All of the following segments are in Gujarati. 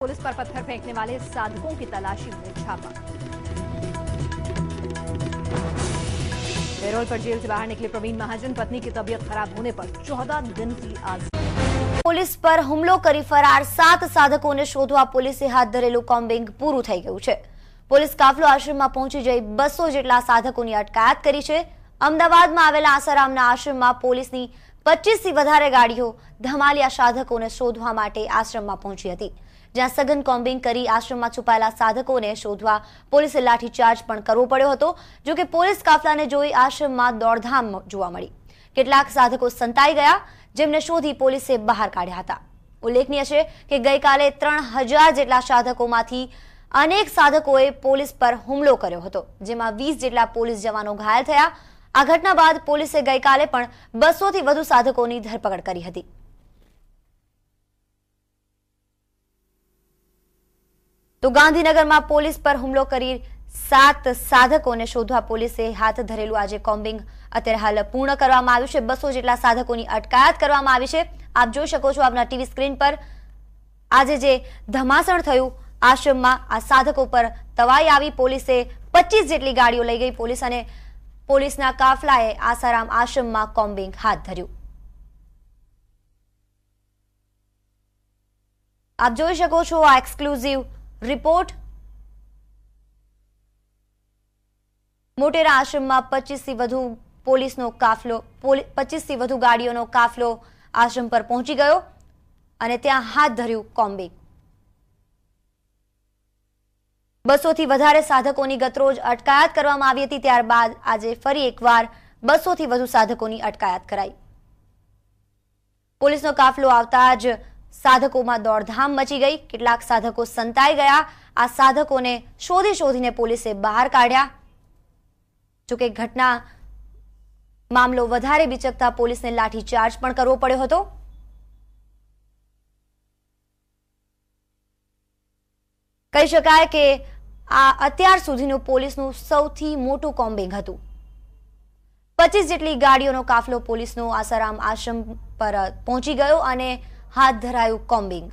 पुलिस पर पत्थर फेंकने वाले साधकों की तलाशी में छापा। बेरोल पर जेल से बाहर निकले प्रवीण महाजन पत्नी की तबीयत खराब होने पर 14 दिन की પોલીસ પર હુમલો કરી ફરાર 7 સાધકોને શોધવા પોલીસે હાથ ધરેલું કોમ્બિંગ પૂરું થઈ ગયું છે। પોલીસ કાફલો આશ્રમમાં પહોંચી જઈ 200 જેટલા સાધકોની અટકાયત કરી છે। અમદાવાદમાં આવેલા આસારામના આશ્રમમાં પોલીસની 25 થી વધારે ગાડીઓ ધમાલિયા સાધકોને શોધવા માટે આશ્રમમાં પહોંચી હતી, જ્યાં સઘન કોમ્બિંગ કરી આશ્રમમાં છુપાયેલા સાધકોને શોધવા પોલીસે લાઠીચાર્જ પણ કરવો પડ્યો હતો। જો કે પોલીસ કાફલાને જોઈ આશ્રમમાં દોડધામ જોવા મળી। કેટલાક સાધકો સંતાઈ ગયા, જેમને શોધી પોલીસે બહાર કાઢ્યા હતા। ઉલ્લેખનીય છે કે ગઈકાલે 3000 જેટલા સાધકોમાંથી અનેક સાધકોએ પોલીસ પર હુમલો કર્યો હતો, જેમાં 20 જેટલા પોલીસ જવાનો ઘાયલ થયા। આ ઘટના બાદ પોલીસે ગઈકાલે પણ 200 થી વધુ સાધકોની ધરપકડ કરી હતી। તો ગાંધીનગરમાં પોલીસ પર હુમલો કરી 7 સાધકોને શોધવા પોલીસે હાથ ધરેલું આજે કોમ્બિંગ અત્યારે હાલ પૂર્ણ કરવામાં આવ્યું છે। 200 જેટલા સાધકોની અટકાયત કરવામાં આવી છે। આપ જોઈ શકો છો આપના ટીવી સ્ક્રીન પર આજે જે ધમાસણ થયું આશ્રમમાં, આ સાધકો પર તવાઈ આવી। પોલીસે 25 જેટલી ગાડીઓ લઈ ગઈ પોલીસ અને પોલીસના કાફલાએ આસારામ આશ્રમમાં કોમ્બિંગ હાથ ધર્યું। આપ જોઈ શકો છો આ એક્સક્લુઝિવ રિપોર્ટ। મોટેરા આશ્રમમાં 25 થી વધુ પોલીસનો કાફલો 25 થી વધુ ગાડીઓનો કાફલો આશ્રમ પર પહોંચી ગયો અને ત્યાં હાથ ધર્યું કોમ્બિંગ। 200 થી વધારે સાધકોની ગતરોજ અટકાયત કરવામાં આવી હતી, ત્યારબાદ આજે ફરી એકવાર 200 થી વધુ સાધકોની અટકાયત કરાઈ। પોલીસનો કાફલો આવતા જ સાધકોમાં દોડધામ મચી ગઈ। કેટલાક સાધકો સંતાઈ ગયા। આ સાધકોને શોધીને પોલીસે બહાર કાઢ્યા। જોકે ઘટના મામલો વધારે બિચકતા પોલીસને લાઠીચાર્જ પણ કરવો પડ્યો હતો। કહી શકાય કે આ અત્યાર સુધીનું પોલીસનું સૌથી મોટું કોમ્બિંગ હતું। 25 જેટલી ગાડીઓનો કાફલો પોલીસનો આસારામ આશ્રમ પર પહોંચી ગયો અને હાથ ધરાયું કોમ્બિંગ।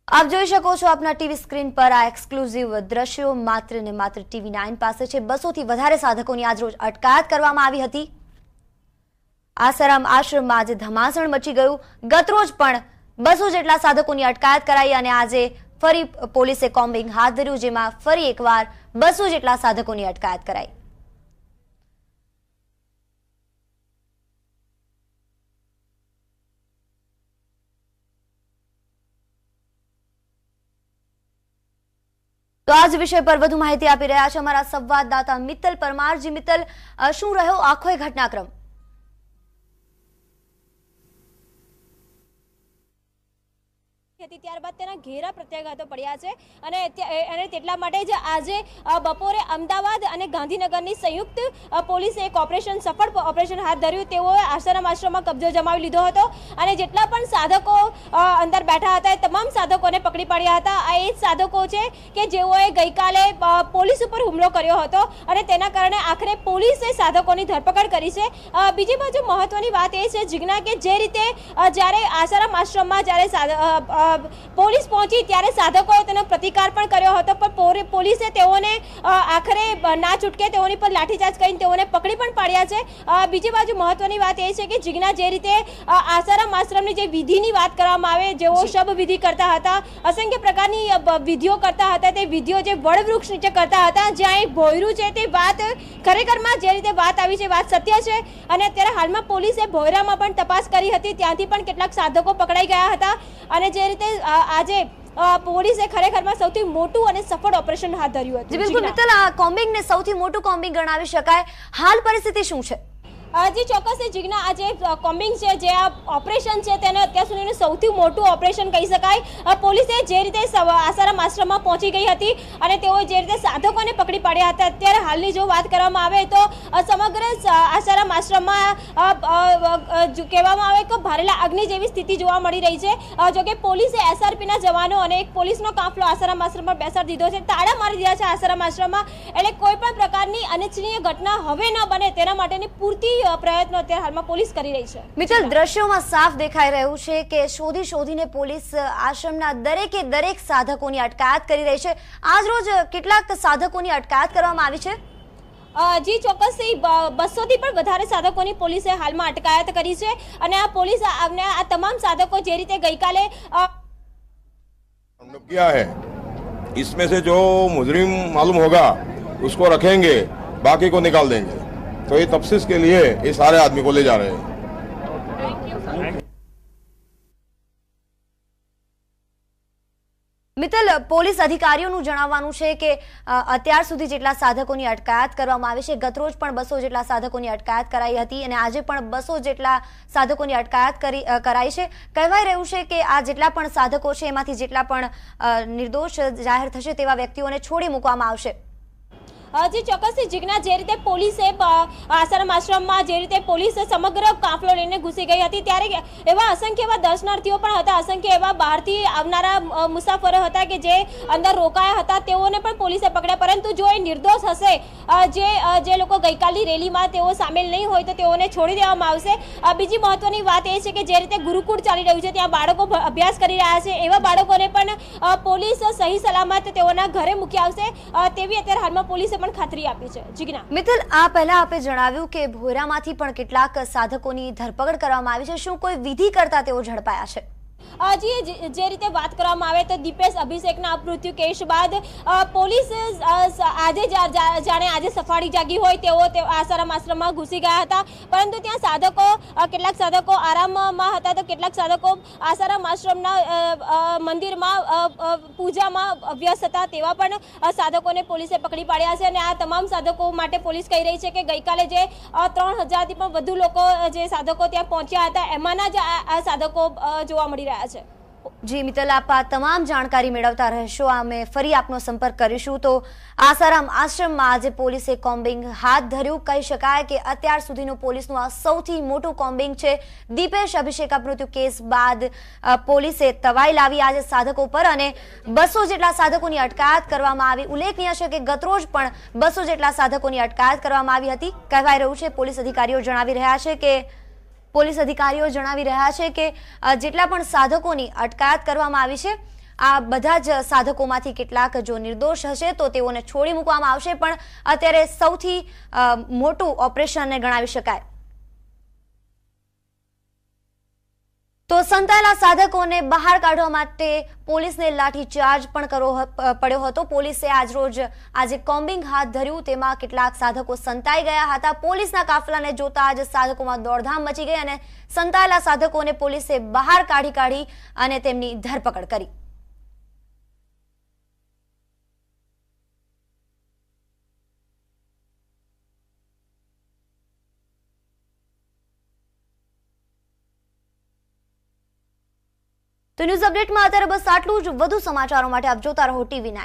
આપ જોઈ શકો છો આપના ટીવી સ્ક્રીન પર આ એક્સક્લુઝિવ દ્રશ્યો માત્ર ને માત્ર TV9 પાસે છે। 200 થી વધારે સાધકોની આજરોજ અટકાયત કરવામાં આવી હતી। આસારામ આશ્રમમાં આજે ધમાસણ મચી ગયું। ગતરોજ પણ 200 જેટલા સાધકોની અટકાયત કરાઈ અને આજે ફરી પોલીસે કોમ્બિંગ હાથ ધર્યું, જેમાં ફરી એકવાર 200 જેટલા સાધકોની અટકાયત કરાઈ। તો આજ વિષય પર વધુ માહિતી આપી રહ્યા છે અમારા સંવાદદાતા મિત્તલ પરમાર। જી મિત્તલ, શું રહ્યો આખો ઘટનાક્રમ? ત્યારબાદ તેના ઘેરા પ્રત્યાઘાતો પડ્યા છે અને તેટલા માટે જ આજે બપોરે અમદાવાદ અને ગાંધીનગરની સંયુક્ત પોલીસે એક સફળ ઓપરેશન હાથ ધર્યું। તેઓએ આસારામ આશ્રમમાં કબજો જમાવી લીધો હતો અને જેટલા પણ સાધકો અંદર બેઠા હતા એ તમામ સાધકોને પકડી પાડ્યા હતા। આ એ જ સાધકો છે કે જેઓએ ગઈકાલે પોલીસ ઉપર હુમલો કર્યો હતો અને તેના કારણે આખરે પોલીસે સાધકોની ધરપકડ કરી છે। બીજી બાજુ મહત્વની વાત એ છે જીજ્ઞા કે જે રીતે જ્યારે આસારામ આશ્રમમાં જ્યારે પોલીસ પહોંચી ત્યારે સાધકોએ તેનો પ્રતિકાર પણ કર્યો હતો, પણ પોલીસે તેઓને આખરે ના છૂટકે તેઓની પર લાઠીચાર્જ કરીને તેઓને પકડી પણ પાડ્યા છે। બીજી બાજુ મહત્વની વાત એ છે કે જીજ્ઞા જે રીતે આસારામ આશ્રમની જે વિધિની વાત કરવામાં આવે, જેઓ શબ વિધિ કરતા હતા, અસંખ્ય પ્રકારની વિધિઓ કરતા હતા, તે વિધિઓ જે વડવૃક્ષ નીચે કરતા હતા, જ્યાં એક ભોયરું છે તે વાત ખરેખરમાં જે રીતે વાત આવી છે વાત સત્ય છે અને અત્યારે હાલમાં પોલીસે ભોયરામાં પણ તપાસ કરી હતી, ત્યાંથી પણ કેટલાક સાધકો પકડાઈ ગયા હતા અને જે રીતે આજે પોલીસે ખરેખરમાં સૌથી મોટું અને સફળ ઓપરેશન હાથ ધર્યું હતું। બિલકુલ મિત્તલ, આ કોમ્બિંગને સૌથી મોટું કોમ્બિંગ ગણાવી શકાય। હાલ પરિસ્થિતિ શું છે? જે ચોક્કસ જીજ્ઞા આ જે કોમ્બિંગ છે, જે આ ઓપરેશન છે, તેને અત્યાર સુધીનું સૌથી મોટું ઓપરેશન કહી શકાય. પોલીસે જે રીતે આસારામ આશ્રમમાં પહોંચી ગઈ હતી અને તેઓ જે રીતે સાધકોને પકડી પાડ્યા હતા, અત્યારે હાલની જો વાત કરવામાં આવે તો સમગ્ર આસારામ આશ્રમમાં કહેવામાં આવે કે ભારેલા અગ્નિ જેવી સ્થિતિ જોવા મળી રહી છે. જોકે પોલીસે એસઆરપીના જવાનો અને એક પોલીસનો કાફલો આસારામ આશ્રમ પર બેસાડી દીધો છે, તાળા મારી દીધા છે આસારામ આશ્રમમાં. એટલે કોઈ પણ પ્રકારની અનિચ્છનીય ઘટના હવે ન બને તેના માટેની પૂરતી પ્રયત્નો અત્યારે હાલમાં પોલીસ કરી રહી છે. મિત્તલ, દ્રશ્યોમાં સાફ દેખાઈ રહ્યું છે કે શોધીને પોલીસ આશ્રમના દરેક સાધકોની અટકાયત કરી રહી છે. આજ રોજ કેટલાક સાધકોની અટકાયત કરવામાં આવી છે. જી ચોક્કસ 200 થી પણ વધારે સાધકોની પોલીસે હાલમાં અટકાયત કરી છે અને આ પોલીસ આ તમામ સાધકો જે રીતે ગઈકાલે किया है, इसमें से जो मुजरिम मालूम होगा उसको रखेंगे, बाकी को निकाल देंगे. तो ये तफ्तीश के लिए ये सारे आदमी को ले जा रहे हैं. મિત્તલ, પોલીસ અધિકારીઓનું જણાવવાનું છે કે અત્યાર સુધી જેટલા સાધકોની અટકાયત કરવામાં આવી છે, ગતરોજ પણ 200 જેટલા સાધકોની અટકાયત કરાઈ હતી અને આજે પણ 200 જેટલા સાધકોની અટકાયત કરાઈ છે. કહેવાય રહ્યું છે કે આ જેટલા પણ સાધકો છે એમાંથી જેટલા પણ નિર્દોષ જાહેર થશે તેવા વ્યક્તિઓને છોડી મૂકવામાં આવશે. જે ચોક્કસ જીજ્ઞા, જે રીતે પોલીસે આસારામ આશ્રમમાં જે રીતે પોલીસ સમગ્ર કાફલો લઈને ઘૂસી ગઈ હતી, ત્યારે એવા અસંખ્ય એવા દર્શનાર્થીઓ પણ હતા, અસંખ્ય એવા બહારથી આવનારા મુસાફરો હતા કે જે અંદર રોકાયા હતા, તેઓને પણ પોલીસે પકડ્યા. પરંતુ જો એ નિર્દોષ હશે, જે લોકો ગઈકાલની રેલીમાં તેઓ સામેલ નહીં હોય, તો તેઓને છોડી દેવામાં આવશે. બીજી મહત્વની વાત એ છે કે જે રીતે ગુરુકુળ ચાલી રહ્યું છે, ત્યાં બાળકો અભ્યાસ કરી રહ્યા છે, એવા બાળકોને પણ પોલીસ સહી સલામત તેઓના ઘરે મૂકી આવશે તેવી અત્યારે હાલમાં પોલીસે ખાતરી આપી છે. જીજ્ઞા, મિત્તલ, આ પહેલા આપે જણાવ્યું કે ભોયરામાંથી પણ કેટલાક સાધકોની ધરપકડ કરવામાં આવી છે. શું કોઈ વિધિ કરતા તેઓ ઝડપાયા છે? જે રીતે વાત કરવામાં આવે તો દીપેશ અભિષેકના મૃત્યુ કેસ બાદ પોલીસ આજે સફાળી જાગી હોય તેઓ આસારામ આશ્રમમાં ઘૂસી ગયા હતા. પરંતુ ત્યાં કેટલાક સાધકો આરામમાં હતા, તો કેટલાક સાધકો આસારામ આશ્રમના મંદિરમાં પૂજામાં વ્યસ્ત હતા. તેવા પણ સાધકોને પોલીસે પકડી પાડ્યા છે અને આ તમામ સાધકો માટે પોલીસ કહી રહી છે કે ગઈકાલે જે 3000 થી પણ વધુ લોકો જે સાધકો ત્યાં પહોંચ્યા હતા, એમાંના જ આ સાધકો જોવા મળી રહ્યા છે. જી મિત્તલ, આપ આ તમામ જાણકારી મેળવતા રહેશો. અમે ફરી આપનો સંપર્ક કરીશું. તો આસારામ આશ્રમમાં આજે પોલીસે કોમ્બિંગ હાથ ધર્યું. કહી શકાય કે અત્યાર સુધીનું પોલીસનું આ સૌથી મોટું કોમ્બિંગ છે. દીપેશ અભિષેક મૃત્યુ કેસ બાદ પોલીસે તવાઈ લાવી આજે સાધકો પર અને 200 જેટલા સાધકોની અટકાયત કરવામાં આવી. ઉલ્લેખનીય છે કે ગતરોજ પણ 200 જેટલા સાધકોની અટકાયત કરવામાં આવી હતી. કહેવાય રહ્યું છે, પોલીસ અધિકારીઓ જણાવી રહ્યા છે કે જેટલા પણ સાધકોની અટકાયત કરવામાં આવી છે, આ બધા જ સાધકોમાંથી કેટલાક જો નિર્દોષ હશે તો તેઓને છોડી મૂકવામાં આવશે. પણ અત્યારે સૌથી મોટું ઓપરેશનને ગણાવી શકાય. તો સંતાયેલા સાધકોને બહાર કાઢવા માટે પોલીસને લાઠીચાર્જ પણ કરવો પડ્યો હતો. પોલીસે આજે કોમ્બિંગ હાથ ધર્યું. તેમાં કેટલાક સાધકો સંતાઈ ગયા હતા. પોલીસના કાફલાને જોતા જ સાધકોમાં દોડધામ મચી ગઈ અને સંતાયેલા સાધકોને પોલીસે બહાર કાઢી અને તેમની ધરપકડ કરી. તો ન્યૂઝ અપડેટમાં અત્યારે બસ આટલું જ. વધુ સમાચારો માટે આપ જોતા રહો TV9.